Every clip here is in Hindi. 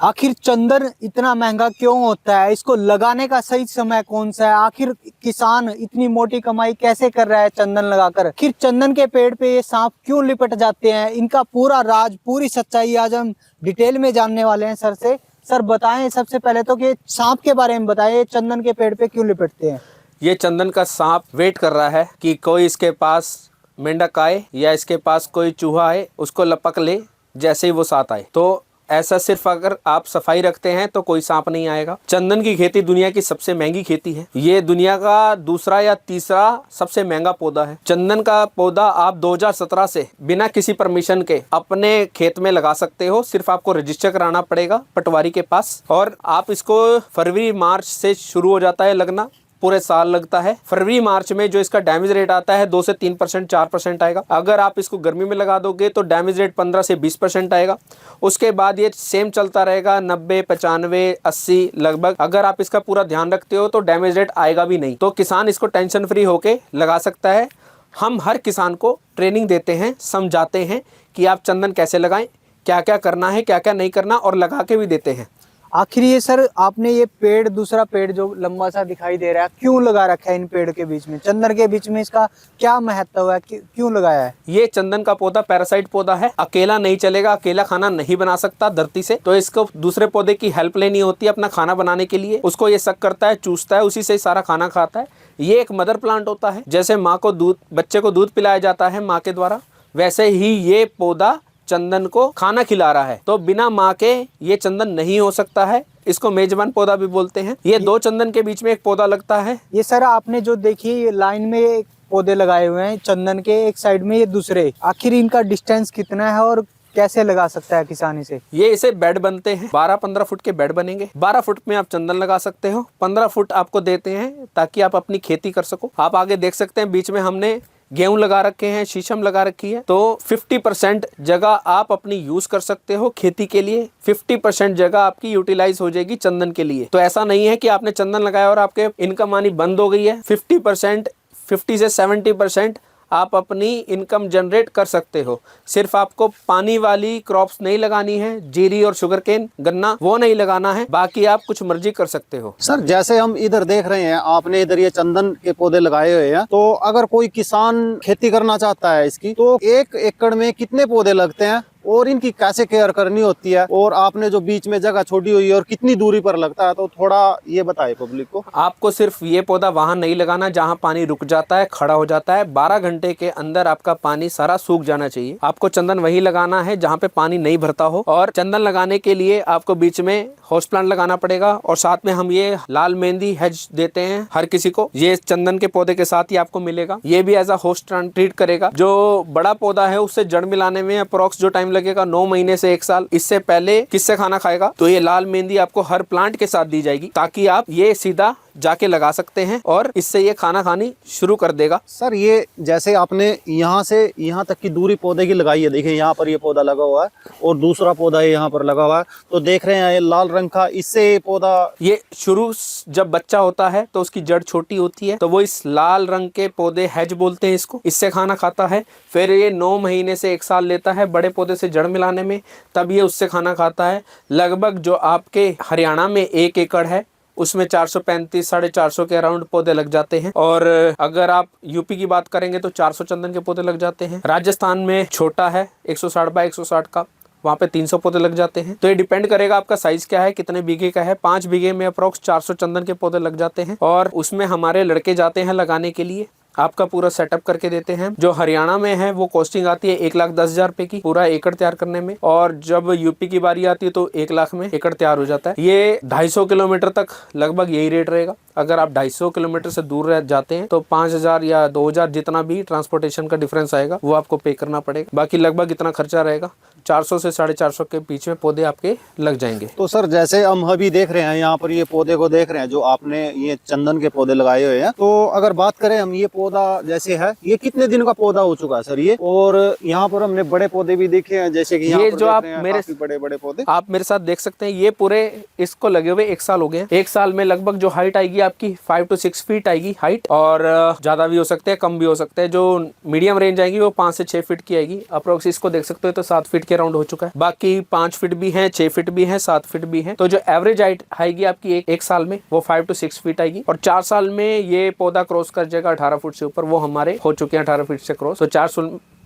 आखिर चंदन इतना महंगा क्यों होता है? इसको लगाने का सही समय कौन सा है? आखिर किसान इतनी मोटी कमाई कैसे कर रहा है चंदन लगाकर? आखिर चंदन के पेड़ पे ये सांप क्यों लिपट जाते हैं? इनका पूरा राज, पूरी सच्चाई आज हम डिटेल में जानने वाले हैं सर से। सर बताएं सबसे पहले तो कि सांप के बारे में बताएं, चंदन के पेड़ पे क्यों लिपटते हैं? ये चंदन का सांप वेट कर रहा है कि कोई इसके पास मेंढक आए या इसके पास कोई चूहा आए, उसको लपक ले जैसे ही वो साथ आए। तो ऐसा सिर्फ अगर आप सफाई रखते हैं तो कोई सांप नहीं आएगा। चंदन की खेती दुनिया की सबसे महंगी खेती है। ये दुनिया का दूसरा या तीसरा सबसे महंगा पौधा है। चंदन का पौधा आप 2017 से बिना किसी परमिशन के अपने खेत में लगा सकते हो। सिर्फ आपको रजिस्टर कराना पड़ेगा पटवारी के पास, और आप इसको फरवरी मार्च से शुरू हो जाता है लगना, पूरे साल लगता है। फरवरी मार्च में जो इसका डैमेज रेट आता है 2 से 3%, 4% आएगा। अगर आप इसको गर्मी में लगा दोगे तो डैमेज रेट 15 से 20% आएगा। उसके बाद ये सेम चलता रहेगा 90, 95, 80 लगभग। अगर आप इसका पूरा ध्यान रखते हो तो डैमेज रेट आएगा भी नहीं। तो किसान इसको टेंशन फ्री होके लगा सकता है। हम हर किसान को ट्रेनिंग देते हैं, समझाते हैं कि आप चंदन कैसे लगाएं, क्या क्या करना है, क्या क्या नहीं करना, और लगा के भी देते हैं। आखिर ये सर आपने ये पेड़, दूसरा पेड़ जो लंबा सा दिखाई दे रहा है, क्यों लगा रखा है इन पेड़ के बीच में? चंदन के बीच में इसका क्या महत्व है, क्यों लगाया है? ये चंदन का पौधा पैरासाइट पौधा है, अकेला नहीं चलेगा, अकेला खाना नहीं बना सकता धरती से। तो इसको दूसरे पौधे की हेल्प लेनी होती है अपना खाना बनाने के लिए। उसको ये सक करता है, चूसता है, उसी से सारा खाना खाता है। ये एक मदर प्लांट होता है। जैसे माँ को दूध, बच्चे को दूध पिलाया जाता है माँ के द्वारा, वैसे ही ये पौधा चंदन को खाना खिला रहा है। तो बिना माँ के ये चंदन नहीं हो सकता है। इसको मेजबान पौधा भी बोलते हैं। ये 2 चंदन के बीच में एक पौधा लगता है। ये सर आपने जो देखी लाइन में एक पौधे लगाए हुए हैं चंदन के, एक साइड में ये दूसरे, आखिर इनका डिस्टेंस कितना है और कैसे लगा सकता है किसान इसे? ये इसे बेड बनते हैं, 12-15 फुट के बेड बनेंगे। 12 फुट में आप चंदन लगा सकते हो। 15 फुट आपको देते हैं ताकि आप अपनी खेती कर सको। आप आगे देख सकते हैं बीच में हमने गेहूं लगा रखे हैं, शीशम लगा रखी है। तो 50% जगह आप अपनी यूज कर सकते हो खेती के लिए, 50% जगह आपकी यूटिलाइज हो जाएगी चंदन के लिए। तो ऐसा नहीं है कि आपने चंदन लगाया और आपके इनकम आनी बंद हो गई है। 50% 50 से 70% आप अपनी इनकम जनरेट कर सकते हो। सिर्फ आपको पानी वाली क्रॉप्स नहीं लगानी है, जीरी और शुगरकेन, गन्ना, वो नहीं लगाना है। बाकी आप कुछ मर्जी कर सकते हो। सर जैसे हम इधर देख रहे हैं, आपने इधर ये चंदन के पौधे लगाए हुए हैं, तो अगर कोई किसान खेती करना चाहता है इसकी, तो 1 एकड़ में कितने पौधे लगते हैं और इनकी कैसे केयर करनी होती है, और आपने जो बीच में जगह छोड़ी हुई है और कितनी दूरी पर लगता है, तो थोड़ा ये बताइए पब्लिक को। आपको सिर्फ ये पौधा वहां नहीं लगाना जहां पानी रुक जाता है, खड़ा हो जाता है। 12 घंटे के अंदर आपका पानी सारा सूख जाना चाहिए। आपको चंदन वहीं लगाना है जहां पे पानी नहीं भरता हो। और चंदन लगाने के लिए आपको बीच में हाउस प्लांट लगाना पड़ेगा, और साथ में हम ये लाल मेहंदी हेज देते हैं हर किसी को। ये चंदन के पौधे के साथ ही आपको मिलेगा। ये भी एज अ होस्ट ट्रीट करेगा। जो बड़ा पौधा है उससे जड़ मिलाने में अप्रोक्स जो टाइम लगेगा 9 महीने से 1 साल। इससे पहले किससे खाना खाएगा? तो ये लाल मेहंदी आपको हर प्लांट के साथ दी जाएगी ताकि आप ये सीधा जाके लगा सकते हैं और इससे ये खाना खानी शुरू कर देगा। सर ये जैसे आपने यहाँ से यहाँ तक की दूरी पौधे की लगाई है, देखिए यहाँ पर ये पौधा लगा हुआ है और दूसरा पौधा यहाँ पर लगा हुआ है, तो देख रहे हैं ये लाल रंग का, इससे ये पौधा, ये शुरू जब बच्चा होता है तो उसकी जड़ छोटी होती है, तो वो इस लाल रंग के पौधे हेज बोलते हैं इसको, इससे खाना खाता है। फिर ये 9 महीने से 1 साल लेता है बड़े पौधे से जड़ मिलाने में, तब ये उससे खाना खाता है। लगभग जो आपके हरियाणा में 1 एकड़ है उसमें 435 450 के अराउंड पौधे लग जाते हैं। और अगर आप यूपी की बात करेंगे तो 400 चंदन के पौधे लग जाते हैं। राजस्थान में छोटा है 160 बाय 160 का, वहाँ पे 300 पौधे लग जाते हैं। तो ये डिपेंड करेगा आपका साइज क्या है, कितने बीघे का है। 5 बीघे में अप्रोक्स 400 चंदन के पौधे लग जाते हैं और उसमें हमारे लड़के जाते हैं लगाने के लिए। आपका पूरा सेटअप करके देते हैं। जो हरियाणा में है वो कॉस्टिंग आती है 1,10,000 रुपए की पूरा एकड़ तैयार करने में, और जब यूपी की बारी आती है तो 1 लाख में एकड़ तैयार हो जाता है। ये 250 किलोमीटर तक लगभग यही रेट रहेगा। अगर आप 250 किलोमीटर से दूर रह जाते हैं तो 5,000 या 2,000 जितना भी ट्रांसपोर्टेशन का डिफरेंस आएगा वो आपको पे करना पड़ेगा। बाकी लगभग इतना खर्चा रहेगा। 400 से 450 के बीच में पौधे आपके लग जाएंगे। तो सर जैसे हम अभी देख रहे हैं यहाँ पर ये पौधे को देख रहे हैं, जो आपने ये चंदन के पौधे लगाए हुए हैं, तो अगर बात करें हम ये पौधा जैसे है, ये कितने दिन का पौधा हो चुका है सर ये? और यहाँ पर हमने बड़े पौधे भी देखे हैं, जैसे कि ये जो आप मेरे बड़े बड़े पौधे आप मेरे साथ देख सकते हैं, ये पूरे इसको लगे हुए 1 साल हो गए हैं। 1 साल में लगभग जो हाइट आएगी आपकी 5 to 6 फीट आएगी हाइट, और ज्यादा भी हो सकते हैं, कम भी हो सकते हैं। जो मीडियम रेंज आएगी वो 5 से 6 फीट की आएगी। अप्रोक्स इसको देख सकते हो तो 7 फीट के अराउंड हो चुका है। बाकी 5 फीट भी है, 6 फीट भी है, 7 फीट भी है। तो जो एवरेज हाइट आएगी आपकी एक साल में वो 5 to 6 फीट आएगी। और 4 साल में ये पौधा क्रॉस कर जाएगा 18 फुट से ऊपर। वो हमारे हो चुके हैं 18 फीट से क्रॉस। तो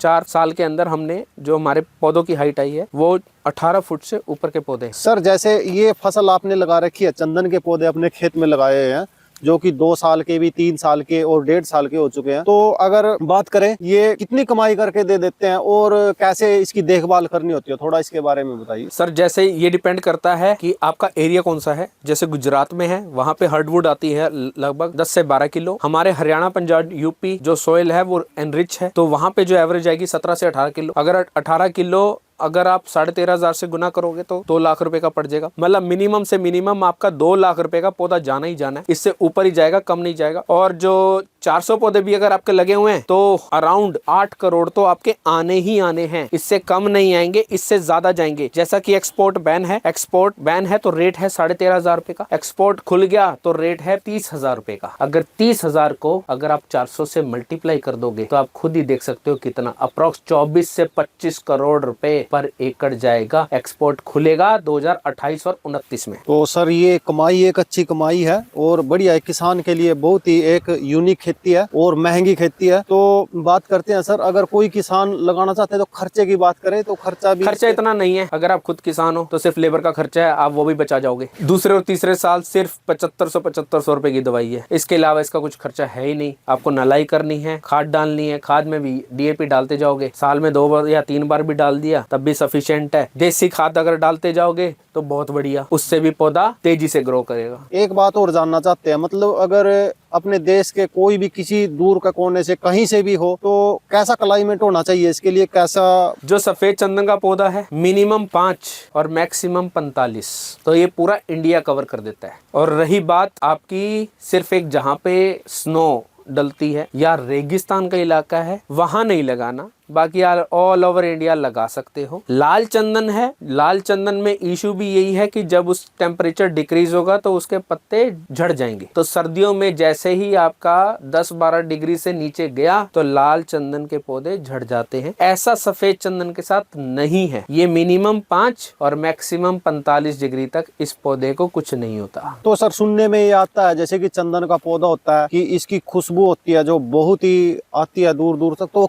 4 साल के अंदर हमने जो हमारे पौधों की हाइट आई है वो 18 फुट से ऊपर के पौधे हैं। सर जैसे ये फसल आपने लगा रखी है, चंदन के पौधे अपने खेत में लगाए हैं, जो कि 2 साल के भी, 3 साल के और 1.5 साल के हो चुके हैं। तो अगर बात करें ये कितनी कमाई करके दे देते हैं और कैसे इसकी देखभाल करनी होती है, थोड़ा इसके बारे में बताइए। सर जैसे ये डिपेंड करता है कि आपका एरिया कौन सा है। जैसे गुजरात में है वहाँ पे हार्डवुड आती है लगभग 10 से 12 किलो। हमारे हरियाणा, पंजाब, यूपी जो सोइल है वो एनरिच है, तो वहाँ पे जो एवरेज आएगी 17 से 18 किलो। अगर 18 किलो अगर आप 13,500 से गुना करोगे तो 2 लाख रुपए का पड़ जाएगा। मतलब मिनिमम से मिनिमम आपका 2 लाख रुपए का पौधा जाना ही जाना है, इससे ऊपर ही जाएगा, कम नहीं जाएगा। और जो 400 पौधे भी अगर आपके लगे हुए हैं तो अराउंड 8 करोड़ तो आपके आने ही आने हैं, इससे कम नहीं आएंगे, इससे ज्यादा जाएंगे। जैसा कि एक्सपोर्ट बैन है तो रेट है 13,500 रुपए का। एक्सपोर्ट खुल गया तो रेट है 30,000 रुपए का। अगर 30,000 को अगर आप 400 से मल्टीप्लाई कर दोगे तो आप खुद ही देख सकते हो कितना, अप्रोक्स 24 से 25 करोड़ रुपए पर एकड़ जाएगा। एक्सपोर्ट खुलेगा 2028 और 29 में। तो सर ये कमाई एक अच्छी कमाई है और बढ़िया है, किसान के लिए बहुत ही एक यूनिक खेती है और महंगी खेती है। तो बात करते हैं सर, अगर कोई किसान लगाना चाहते हैं तो खर्चे की बात करें तो खर्चा इतना नहीं है। अगर आप खुद किसान हो तो सिर्फ लेबर का खर्चा है, आप वो भी बचा जाओगे। दूसरे और तीसरे साल सिर्फ 7500 रुपए की दवाई है, इसके अलावा इसका कुछ खर्चा है ही नहीं। आपको नलाई करनी है, खाद डालनी है, खाद में भी DAP डालते जाओगे, साल में 2 बार या 3 बार भी डाल दिया तब भी सफिशिएंट है। देसी खाद अगर डालते जाओगे तो बहुत बढ़िया, उससे भी पौधा तेजी से ग्रो करेगा। एक बात और जानना चाहते हैं, मतलब अगर अपने देश के कोई भी किसी दूर का कोने से कहीं से भी हो तो कैसा क्लाइमेट होना चाहिए इसके लिए, कैसा? जो सफेद चंदन का पौधा है मिनिमम 5 और मैक्सिमम 45, तो ये पूरा इंडिया कवर कर देता है। और रही बात आपकी सिर्फ एक जहाँ पे स्नो डलती है या रेगिस्तान का इलाका है वहां नहीं लगाना, बाकी ऑल ओवर इंडिया लगा सकते हो। लाल चंदन है, लाल चंदन में इशू भी यही है कि जब उस टेम्परेचर डिक्रीज होगा तो उसके पत्ते झड़ जाएंगे। तो सर्दियों में जैसे ही आपका 10-12 डिग्री से नीचे गया तो लाल चंदन के पौधे झड़ जाते हैं। ऐसा सफेद चंदन के साथ नहीं है, ये मिनिमम 5 और मैक्सिमम 45 डिग्री तक इस पौधे को कुछ नहीं होता। तो सर सुनने में ये आता है जैसे कि चंदन का पौधा होता है कि इसकी खुशबू होती है जो बहुत ही आती है दूर दूर तक। तो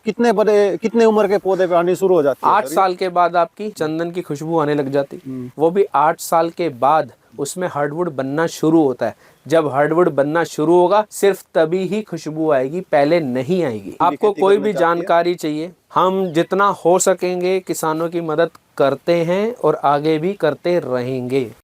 कितने उम्र के पौधे पे आनी शुरू हो जाती है? 8 साल के बाद आपकी चंदन की खुशबू आने लग जाती, वो भी 8 साल के बाद उसमें हार्डवुड बनना शुरू होता है। जब हार्डवुड बनना शुरू होगा सिर्फ तभी ही खुशबू आएगी, पहले नहीं आएगी। आपको कोई भी जानकारी चाहिए, हम जितना हो सकेंगे किसानों की मदद करते हैं और आगे भी करते रहेंगे।